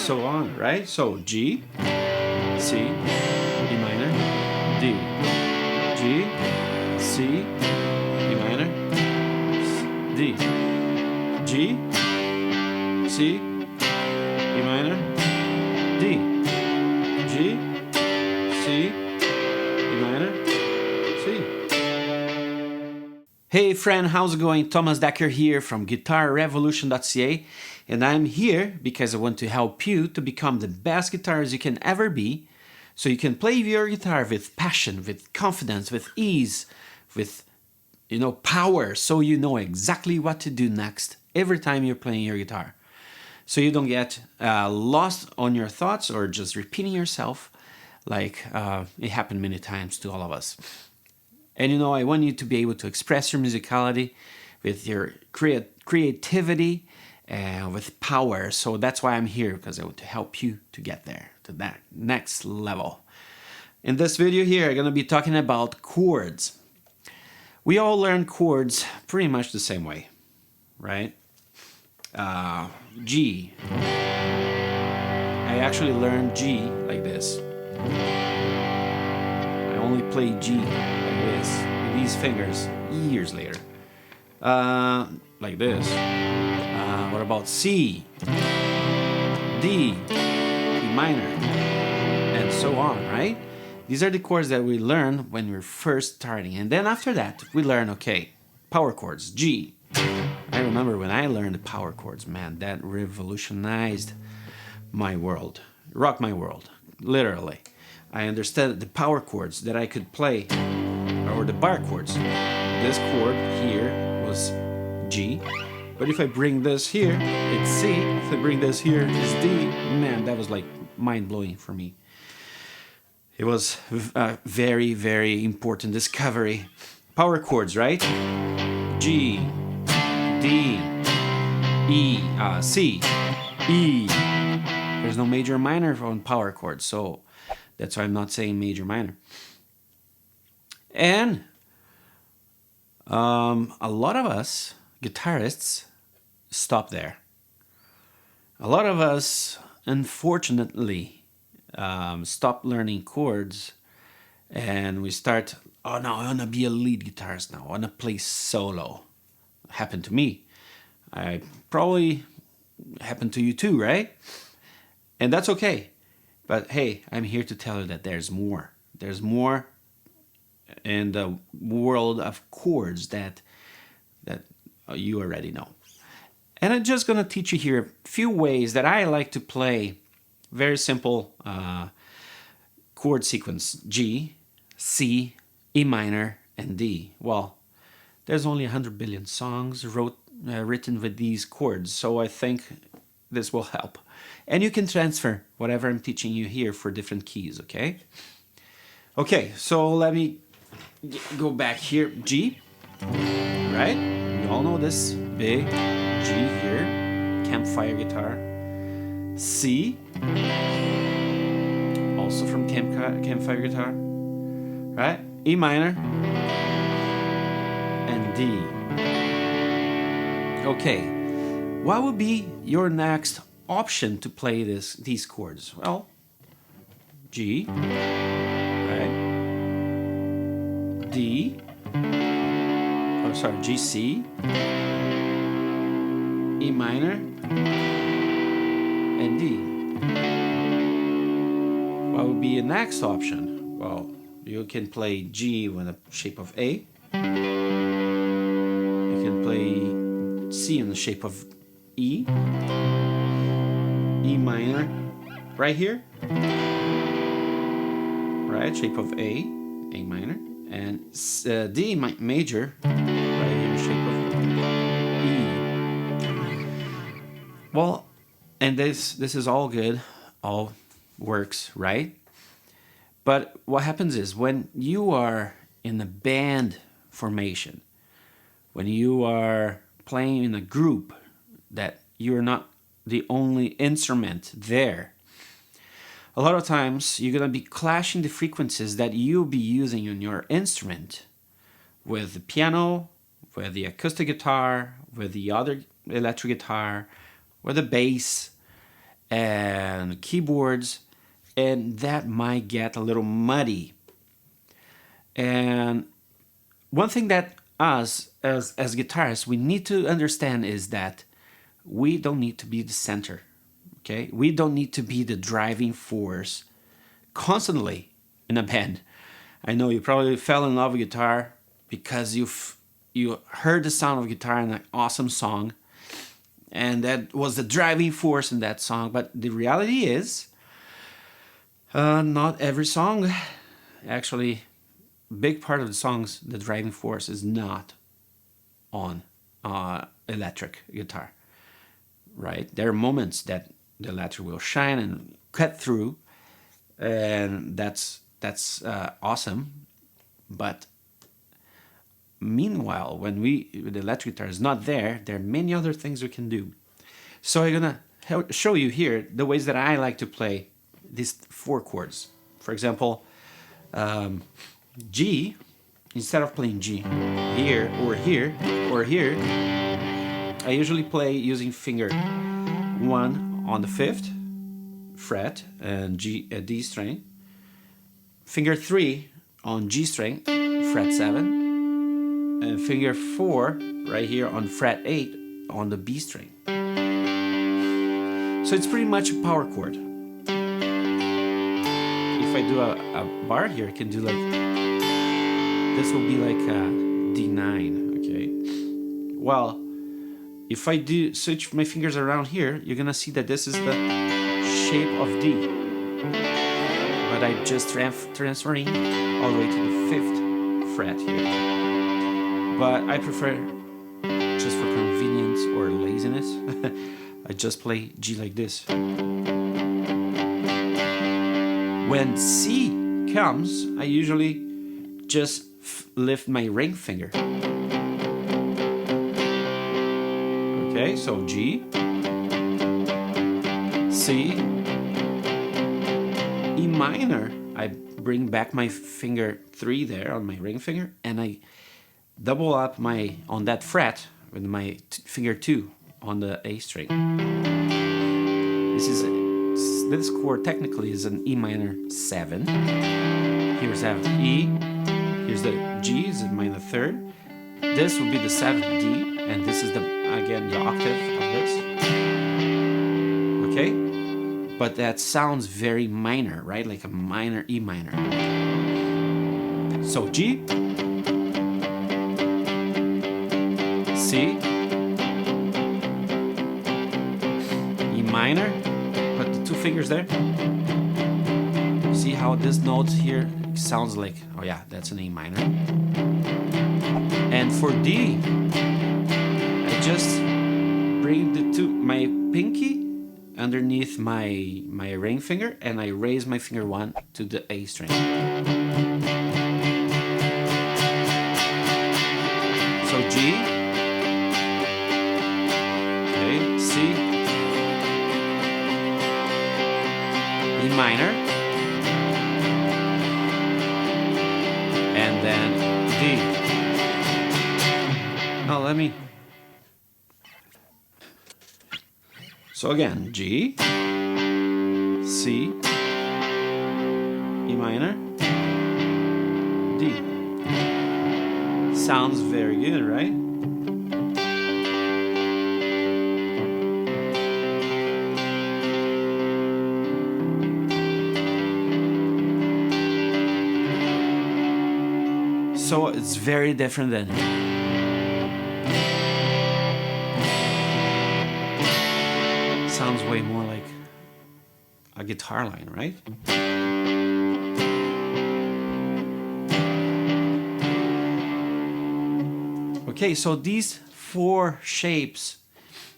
so on, right? So G, C, E minor, D, G, C, E minor, D, G, C, E minor, D, G, C, E minor, C. Hey friend, how's it going? Thomas Decker here from GuitarRevolution.ca, and I'm here because I want to help you to become the best guitarist you can ever be, so you can play your guitar with passion, with confidence, with ease, with power, so you know exactly what to do next every time you're playing your guitar. So you don't get lost on your thoughts or just repeating yourself like it happened many times to all of us. And I want you to be able to express your musicality with your creativity and with power. So that's why I'm here, because I want to help you to get there, to that next level. In this video here, I'm going to be talking about chords. We all learn chords pretty much the same way, right? G. I actually learned G like this. I only play G like this with these fingers years later. Like this. What about C, D, E minor, and so on, right? These are the chords that we learn when we're first starting. And then after that, we learn, okay, power chords, G. I remember when I learned the power chords, man, that revolutionized my world, rocked my world, literally. I understood the power chords that I could play, or the bar chords. This chord here was G, but if I bring this here, it's C. If I bring this here, it's D. Man, that was like mind-blowing for me. It was a very, very important discovery. Power chords, right? G, D, E, C, E. There's no major minor on power chords, so that's why I'm not saying major minor. And a lot of us guitarists stop there. A lot of us, unfortunately, stop learning chords, and we start, oh no, I want to be a lead guitarist now. I want to play solo. Happened to me. I probably happened to you too, right? And that's okay. But hey, I'm here to tell you that there's more. There's more in the world of chords that you already know. And I'm just going to teach you here a few ways that I like to play very simple chord sequence. G, C, E minor, and D. Well, there's only 100 billion songs written with these chords, so I think this will help. And you can transfer whatever I'm teaching you here for different keys, okay? Okay, so let me go back here. G, right? You all know this big G here, campfire guitar. C, also from campfire guitar, right? E minor, and D. Okay, what would be your next option to play these chords? Well, G, right? D, oh sorry, G, C, E minor, and D. What would be your next option? Well, you can play G with the shape of A. You can play C in the shape of E. E minor right here. Right, shape of A, A minor. And D major right here, shape of E. Well, and this is all good, all works, right? But what happens is when you are in a band formation, when you are playing in a group that you're not the only instrument there, a lot of times you're going to be clashing the frequencies that you'll be using in your instrument with the piano, with the acoustic guitar, with the other electric guitar, with the bass. and keyboards, and that might get a little muddy. And one thing that us as guitarists we need to understand is that we don't need to be the center. Okay, we don't need to be the driving force constantly in a band. I know you probably fell in love with guitar because you heard the sound of guitar in an awesome song, and that was the driving force in that song. But the reality is, not every song, actually, big part of the songs, the driving force is not on electric guitar, right? There are moments that the electric will shine and cut through, and that's awesome. But meanwhile, when the electric guitar is not there, there are many other things we can do. So I'm gonna show you here the ways that I like to play these 4 chords. For example, G, instead of playing G here or here or here, I usually play using finger 1 on the 5th fret and D string, finger 3 on G string, fret 7, and finger 4 right here on fret 8 on the B string. So it's pretty much a power chord. If I do a bar here, I can do like, this will be like a D9, okay? Well, if I do switch my fingers around here, you're gonna see that this is the shape of D. But I just transferring all the way to the 5th fret here. But I prefer, just for convenience or laziness, I just play G like this. When C comes, I usually just lift my ring finger. Okay, so G, C, E minor, I bring back my finger 3 there on my ring finger, and I double up on that fret with my finger 2 on the A string. This chord technically is an E minor 7. Here's E, here's the G, is minor 3rd. This will be the 7th D, and this is again the octave of this. Okay? But that sounds very minor, right? Like a minor E minor. So G, C, E minor, put the 2 fingers there. See how this note here sounds like, oh yeah, that's an E minor. And for D, I just bring my pinky underneath my ring finger, and I raise my finger 1 to the A string. So G, okay, C, E minor, and then D. Now let me. So again, G, C, E minor, D. Sounds very good, right? So it's very different than sounds way more like a guitar line, right? Okay, so these 4 shapes.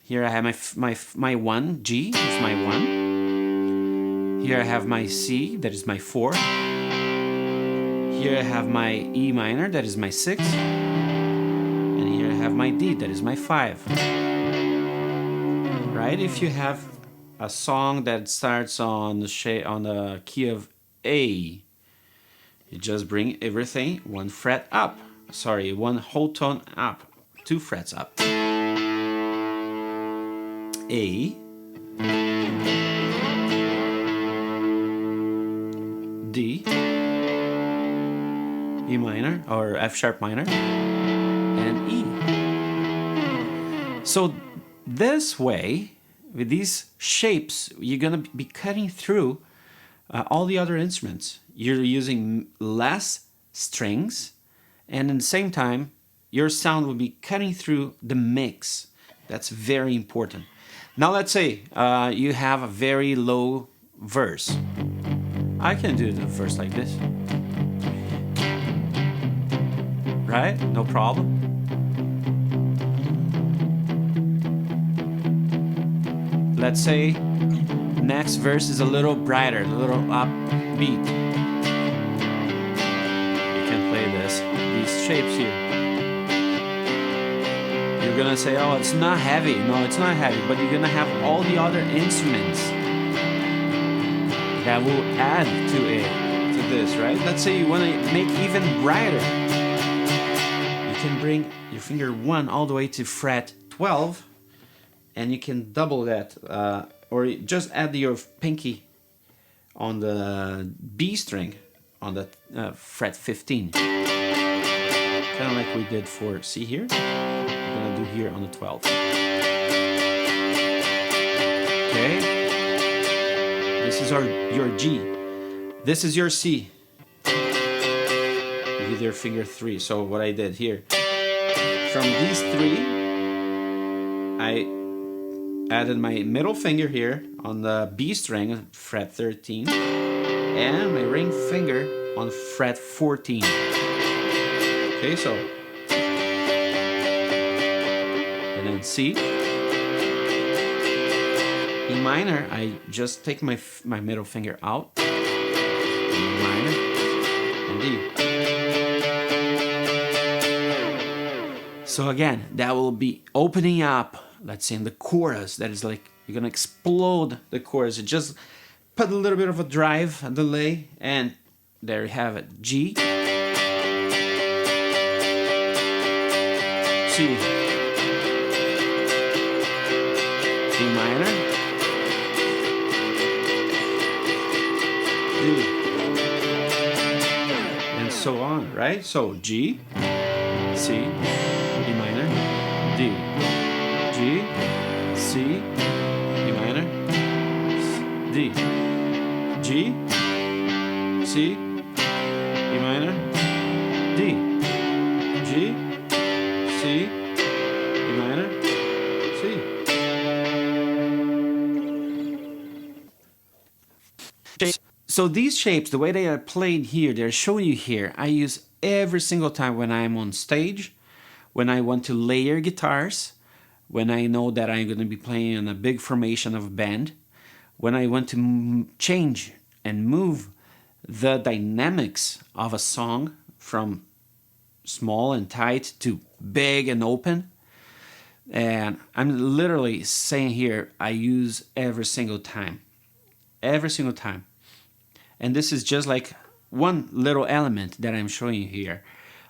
Here I have my 1, G is my 1. Here I have my C, that is my 4. Here I have my E minor, that is my 6. And here I have my D, that is my 5. Right? If you have a song that starts on the key of A, you just bring everything 1 fret up. Sorry, 1 whole tone up, 2 frets up. A, E minor or F sharp minor, and E. So this way, with these shapes, you're going to be cutting through all the other instruments. You're using less strings, and at the same time, your sound will be cutting through the mix. That's very important. Now let's say you have a very low verse. I can do the verse like this. Right? No problem. Let's say next verse is a little brighter, a little upbeat. You can play these shapes here. You're gonna say, oh, it's not heavy. No, it's not heavy, but you're gonna have all the other instruments that will add to this, right? Let's say you wanna make even brighter. You can bring your finger 1 all the way to fret 12, and you can double that, or just add your pinky on the B string on the fret 15. Kind of like we did for C here. We're gonna do here on the 12. Okay. This is your G. This is your C. With your finger 3. So what I did here, from these 3, I added my middle finger here on the B string, fret 13, and my ring finger on fret 14. Okay, so, and then C, E minor, I just take my middle finger out, E minor, and D. So again, that will be opening up, let's say in the chorus, that is like, you're gonna explode the chorus. You just put a little bit of a drive, a delay, and there you have it. G, C, E minor, D, and so on, right? So G, C, E minor, D, G, C, E minor, D, G, C, E minor, D, G, C, E minor, C. So these shapes, the way they are played here, they're showing you here, I use every single time when I'm on stage, when I want to layer guitars, when I know that I'm going to be playing in a big formation of a band, when I want to change and move the dynamics of a song from small and tight to big and open. And I'm literally saying here, I use every single time. Every single time. And this is just like one little element that I'm showing you here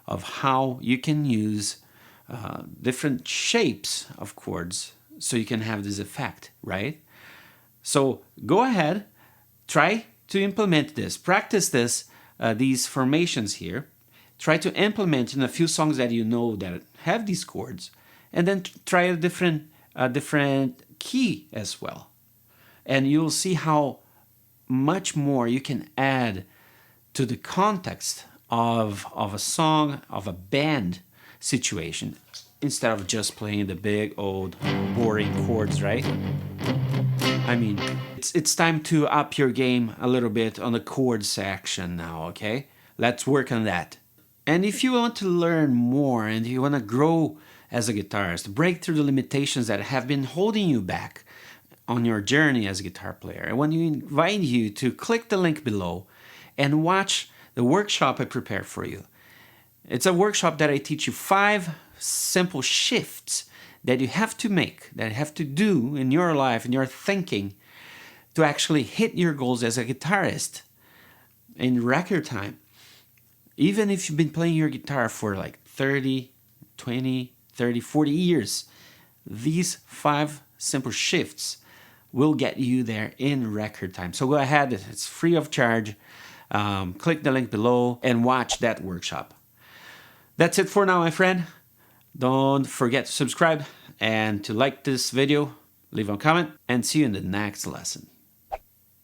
of how you can use different shapes of chords so you can have this effect, right? So go ahead, try to implement this, practice this, these formations here. Try to implement in a few songs that you know that have these chords, and then try a different key as well. And you'll see how much more you can add to the context of a song, of a band situation, instead of just playing the big old boring chords, right? I mean, it's time to up your game a little bit on the chord section now, okay? Let's work on that. And if you want to learn more and you want to grow as a guitarist, break through the limitations that have been holding you back on your journey as a guitar player, I want to invite you to click the link below and watch the workshop I prepared for you. It's a workshop that I teach you 5 simple shifts that you have to make, that you have to do in your life, in your thinking, to actually hit your goals as a guitarist in record time. Even if you've been playing your guitar for like 30, 20, 30, 40 years, these 5 simple shifts will get you there in record time. So go ahead, it's free of charge. click the link below and watch that workshop. That's it for now, my friend. Don't forget to subscribe and to like this video, leave a comment, and see you in the next lesson.